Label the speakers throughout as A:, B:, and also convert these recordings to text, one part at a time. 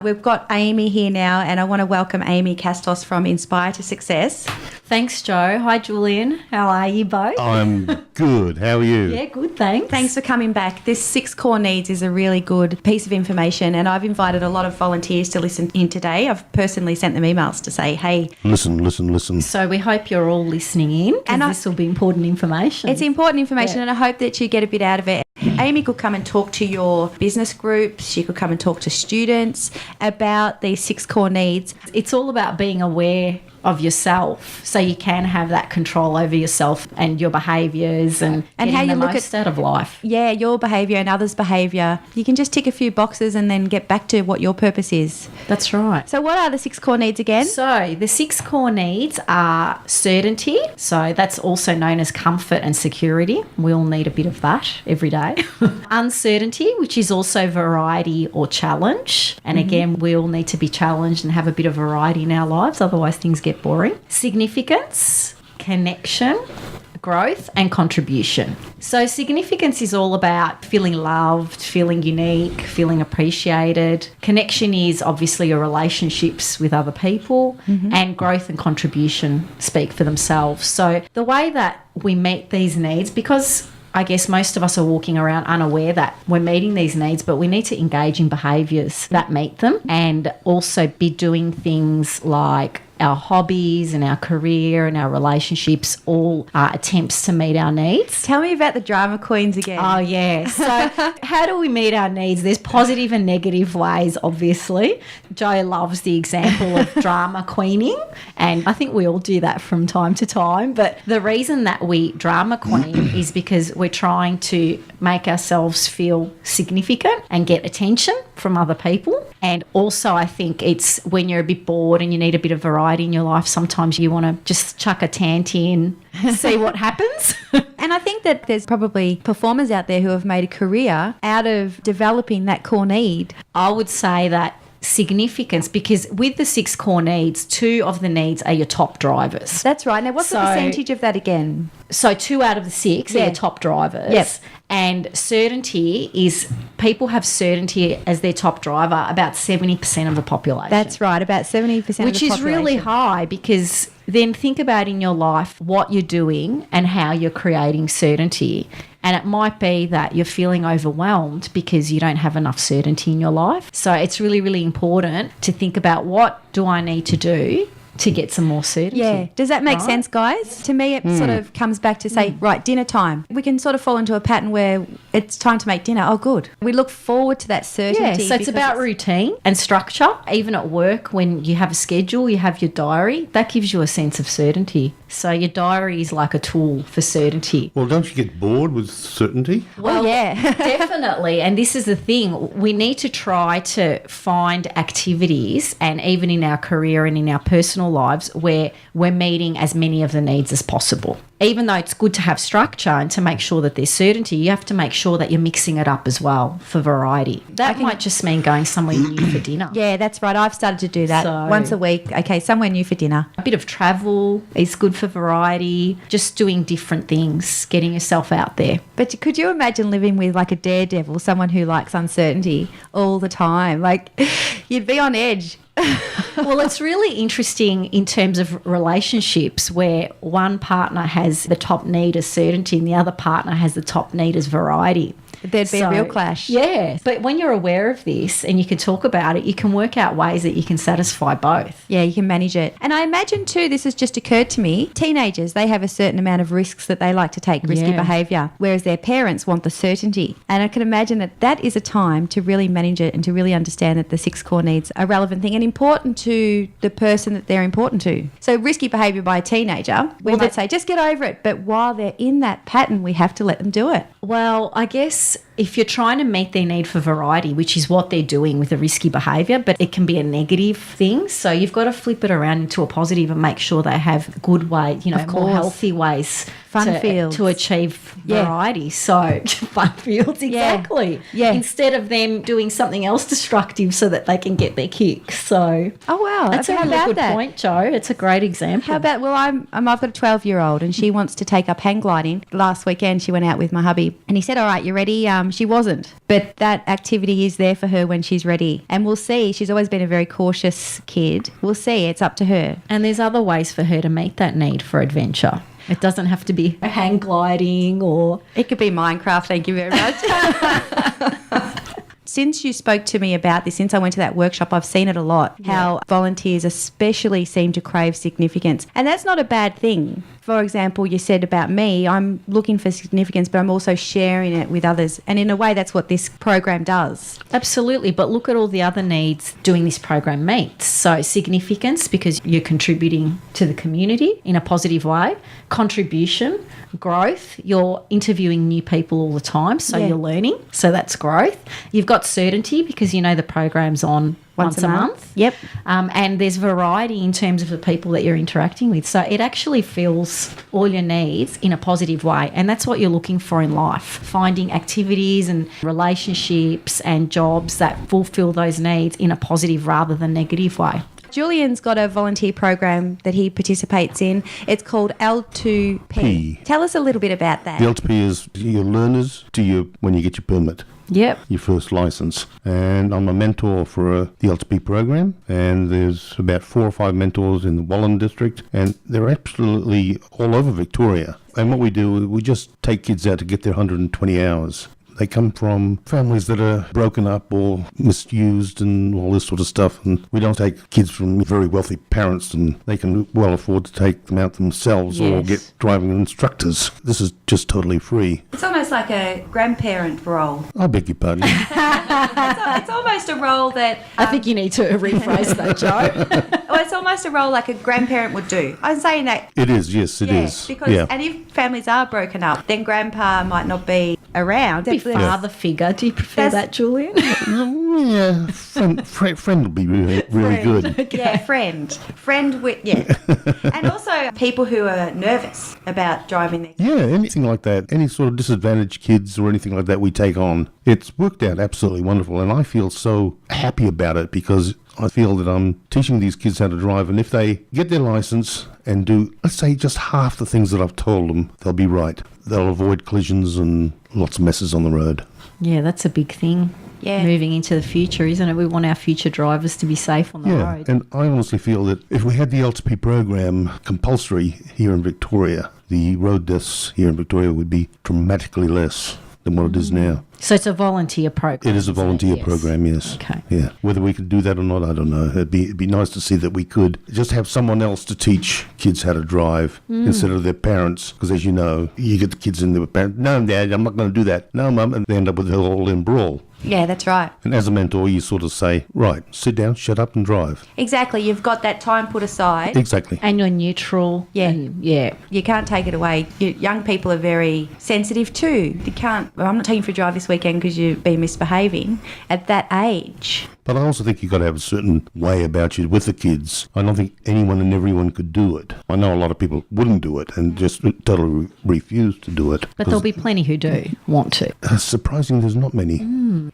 A: We've got Amy here now, and I want to welcome Amy Castos from Inspire to Success.
B: Thanks, Jo. Hi, Julian. How are you both?
C: I'm good. How are you?
B: Yeah, good, thanks.
A: Thanks for coming back. This 6 core needs is a really good piece of information, and I've invited a lot of volunteers to listen in today. I've personally sent them emails to say, hey.
C: Listen.
B: So we hope you're all listening in, because this will be important information.
A: It's important information, and I hope that you get a bit out of it. Amy could come and talk to your business groups. She could come and talk to students about these 6 core needs.
B: It's all about being aware of yourself, so you can have that control over yourself and your behaviours and
A: how you look
B: most out of life.
A: Yeah, your behaviour and others' behaviour. You can just tick a few boxes and then get back to what your purpose is.
B: That's right.
A: So what are the 6 core needs again?
B: So the 6 core needs are certainty. So that's also known as comfort and security. We all need a bit of that every day. Uncertainty, which is also variety or challenge. And again, we all need to be challenged and have a bit of variety in our lives, otherwise things get boring. Significance, connection, growth and contribution. So significance is all about feeling loved, feeling unique, feeling appreciated. Connection is obviously your relationships with other people, and growth and contribution speak for themselves. So the way that we meet these needs, because I guess most of us are walking around unaware that we're meeting these needs, but we need to engage in behaviours that meet them, and also be doing things like our hobbies and our career and our relationships all are attempts to meet our needs.
A: Tell me about the drama queens again.
B: Oh, yeah. So how do we meet our needs? There's positive and negative ways, obviously. Jo loves the example of drama queening, and I think we all do that from time to time. But the reason that we drama queen is because we're trying to make ourselves feel significant and get attention from other people. And also I think it's when you're a bit bored and you need a bit of variety in your life, sometimes you want to just chuck a tanty in, see what happens.
A: And I think that there's probably performers out there who have made a career out of developing that core need.
B: I would say that significance, because with the 6 core needs, 2 of the needs are your top drivers.
A: That's right. Now, what's the percentage of that again?
B: So 2 out of the 6 are your top drivers.
A: Yep.
B: And certainty is, people have certainty as their top driver, about 70% of the population.
A: That's right, about 70% of the population.
B: Which is really high, because then think about in your life what you're doing and how you're creating certainty. And it might be that you're feeling overwhelmed because you don't have enough certainty in your life. So it's really, really important to think about, what do I need to do to get some more certainty?
A: Yeah. Does that make sense, guys? To me, it sort of comes back to say, right, dinner time. We can sort of fall into a pattern where it's time to make dinner. Oh, good. We look forward to that certainty.
B: Yeah, so it's about routine and structure. Even at work, when you have a schedule, you have your diary, that gives you a sense of certainty. So your diary is like a tool for certainty.
C: Well, don't you get bored with certainty?
B: Well,
A: yeah.
B: Definitely. And this is the thing. We need to try to find activities, and even in our career and in our personal lives, where we're meeting as many of the needs as possible. Even though it's good to have structure and to make sure that there's certainty, you have to make sure that you're mixing it up as well for variety. That might just mean going somewhere new for dinner.
A: Yeah, that's right. I've started to do that once a week. Okay, somewhere new for dinner.
B: A bit of travel is good for variety. Just doing different things, getting yourself out there.
A: But could you imagine living with like a daredevil, someone who likes uncertainty all the time? Like, you'd be on edge.
B: Well, it's really interesting in terms of relationships, where one partner has the top need as certainty and the other partner has the top need as variety.
A: There'd be a real clash.
B: Yeah. But when you're aware of this and you can talk about it, you can work out ways that you can satisfy both.
A: Yeah, you can manage it. And I imagine too, this has just occurred to me, teenagers, they have a certain amount of risks that they like to take, risky behaviour, whereas their parents want the certainty. And I can imagine that that is a time to really manage it and to really understand that the 6 core needs are a relevant thing and important to the person that they're important to. So risky behaviour by a teenager, we might say, just get over it. But while they're in that pattern, we have to let them do it.
B: Well, I guess if you're trying to meet their need for variety, which is what they're doing with a risky behaviour, but it can be a negative thing. So you've got to flip it around into a positive and make sure they have good ways, more healthy ways to achieve variety. So fun fields, exactly.
A: Yeah.
B: Instead of them doing something else destructive so that they can get their kick. So that's a really good point, Jo. It's a great example.
A: How about, I've got a 12-year-old and she wants to take up hang gliding. Last weekend she went out with my hubby and he said, all right, you ready? she wasn't. But that activity is there for her when she's ready. And we'll see. She's always been a very cautious kid. We'll see. It's up to her.
B: And there's other ways for her to meet that need for adventure. It doesn't have to be hang gliding or...
A: It could be Minecraft, thank you very much. Since you spoke to me about this, since I went to that workshop, I've seen it a lot, how volunteers especially seem to crave significance. And that's not a bad thing. For example, you said about me, I'm looking for significance, but I'm also sharing it with others. And in a way, that's what this program does.
B: Absolutely. But look at all the other needs doing this program meets. So significance, because you're contributing to the community in a positive way. Contribution, growth. You're interviewing new people all the time, so you're learning. So that's growth. You've got certainty because you know the program's on once a month.
A: Yep.
B: And there's variety in terms of the people that you're interacting with. So it actually fills all your needs in a positive way. And that's what you're looking for in life, finding activities and relationships and jobs that fulfill those needs in a positive rather than negative way.
A: Julian's got a volunteer program that he participates in. It's called L2P.
C: P.
A: Tell us a little bit about that.
C: The LTP is your learners to you when you get your permit.
B: Yep.
C: Your first license. And I'm a mentor for the LTP program, and there's about 4 or 5 mentors in the Wallen district, and they're absolutely all over Victoria. And what we do, we just take kids out to get their 120 hours. They come from families that are broken up or misused and all this sort of stuff. And we don't take kids from very wealthy parents, and they can well afford to take them out themselves or get driving instructors. This is just totally free.
A: It's almost like a grandparent role.
C: I beg your pardon.
A: It's almost a role that...
B: I think you need to rephrase that, Joe.
A: Well, it's almost a role like a grandparent would do. I'm saying that...
C: It is, yes, it is.
A: Because, and if families are broken up, then grandpa might not be around.
B: Father figure. Do you prefer that, Julian?
C: Yeah, friend would be really good.
A: Okay. Yeah, friend with and also people who are nervous about driving their kids.
C: Yeah, anything like that, any sort of disadvantaged kids or anything like that we take on. It's worked out absolutely wonderful, and I feel so happy about it because I feel that I'm teaching these kids how to drive, and if they get their license and do, let's say, just half the things that I've told them, they'll be right. They'll avoid collisions and lots of messes on the road.
B: Yeah, that's a big thing. Yeah. Moving into the future, isn't it? We want our future drivers to be safe on the road.
C: And I honestly feel that if we had the LTP program compulsory here in Victoria, the road deaths here in Victoria would be dramatically less than what it is now.
B: So it's a volunteer program.
C: It is a volunteer program, yes.
B: Okay.
C: Yeah. Whether we could do that or not, I don't know. It'd be nice to see that we could just have someone else to teach kids how to drive instead of their parents. Because as you know, you get the kids in there with parents. No, Dad, I'm not going to do that. No, Mum, and they end up with it all in brawl.
A: Yeah, that's right.
C: And as a mentor, you sort of say, right, sit down, shut up and drive.
A: Exactly. You've got that time put aside.
C: Exactly.
B: And you're neutral.
A: Yeah.
B: Yeah.
A: You can't take it away. Young people are very sensitive too. You can't, I'm not taking you for a drive this weekend because you've been misbehaving at that age.
C: But I also think you've got to have a certain way about you with the kids. I don't think anyone and everyone could do it. I know a lot of people wouldn't do it and just totally refuse to do it.
B: But there'll be plenty who do want to.
C: Surprisingly, there's not many.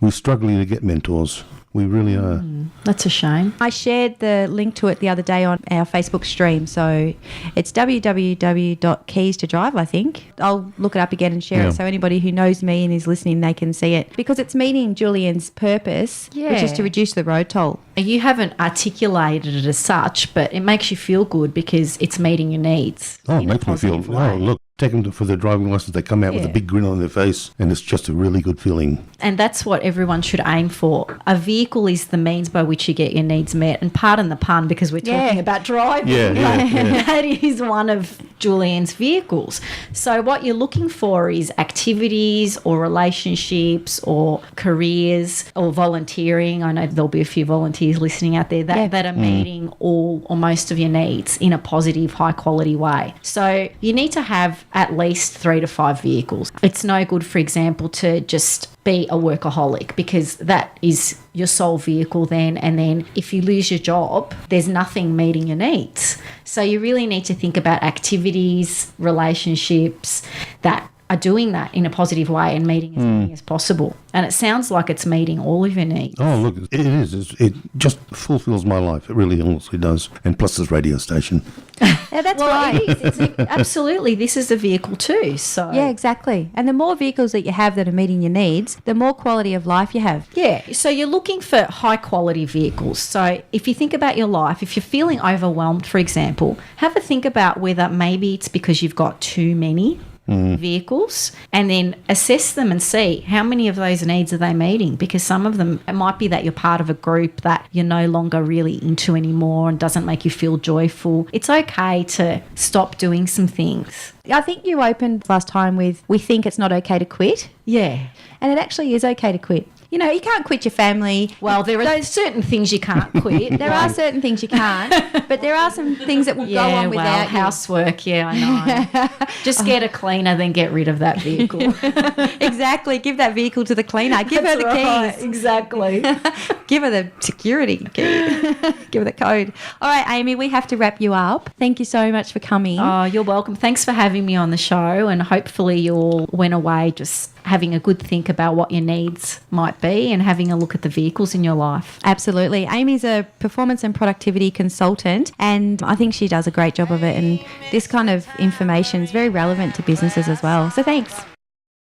C: We're struggling to get mentors. We really are.
B: That's a shame.
A: I shared the link to it the other day on our Facebook stream. So it's www.keys2drive, I think. I'll look it up again and share it so anybody who knows me and is listening, they can see it. Because it's meeting Julian's purpose, which is to reduce the road toll.
B: You haven't articulated it as such, but it makes you feel good because it's meeting your needs.
C: Oh, it makes me feel, look, take them for their driving license, they come out with a big grin on their face, and it's just a really good feeling.
B: And that's what everyone should aim for. A vehicle is the means by which you get your needs met. And pardon the pun, because we're talking about driving. That is one of Julian's vehicles. So what you're looking for is activities or relationships or careers or volunteering. I know there'll be a few volunteers listening out there that are meeting all or most of your needs in a positive, high-quality way. So you need to have at least 3 to 5 vehicles. It's no good, for example, to just be a workaholic because that is your sole vehicle then. And then if you lose your job, there's nothing meeting your needs. So you really need to think about activities, relationships that are doing that in a positive way and meeting as many as possible. And it sounds like it's meeting all of your needs.
C: Oh, look, it is. It just fulfills my life. It really honestly does. And plus this radio station.
A: Yeah, that's right.
B: It is. Absolutely. This is a vehicle too. So
A: Yeah, exactly. And the more vehicles that you have that are meeting your needs, the more quality of life you have.
B: Yeah, so you're looking for high quality vehicles. So if you think about your life, if you're feeling overwhelmed, for example, have a think about whether maybe it's because you've got too many vehicles, and then assess them and see how many of those needs are they meeting, because some of them, it might be that you're part of a group that you're no longer really into anymore and doesn't make you feel joyful. It's okay to stop doing some things.
A: I think you opened last time with, we think it's not okay to quit.
B: Yeah.
A: And it actually is okay to quit. You know, you can't quit your family.
B: Well, there are certain things you can't quit.
A: There are certain things you can't, but there are some things that will go on without you.
B: Housework, yeah, I know. Just get a cleaner, then get rid of that vehicle.
A: Exactly. Give that vehicle to the cleaner. Give her the keys.
B: Exactly.
A: Give her the security key. Give her the code. All right, Amy, we have to wrap you up. Thank you so much for coming.
B: Oh, you're welcome. Thanks for having me on the show, and hopefully you all went away just having a good think about what your needs might be and having a look at the vehicles in your life.
A: Absolutely. Amy's a performance and productivity consultant, and I think she does a great job of it, and this kind of information is very relevant to businesses as well. So thanks.